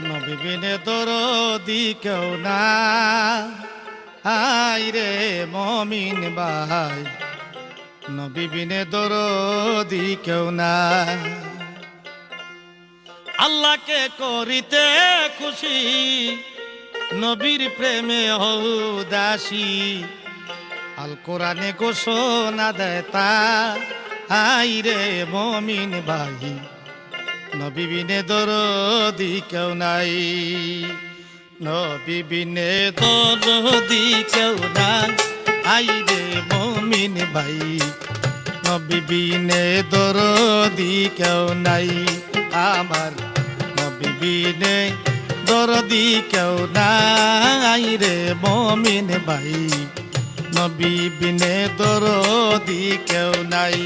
নবী বিনে দরদি কেউ না, আই রে মমিন ভাই, নবী বিনে দরদি কেউ না। আল্লাহকে করিতে খুশি, নবীর প্রেমে হও দাসী, আল কোরআনে ঘোষণা দেয় তা, আই রে মমিন ভাই, নবী বিনে দরদি কেউ নাই। নবী বিনে দরদি কেউ নাই, আই রে মমিন ভাই, নবী বিনে দরদি কেউ নাই আমার, নবী বিনে দরদি কেউ নাই রে মমিন ভাই, নবী বিনে দরদি কেউ নাই।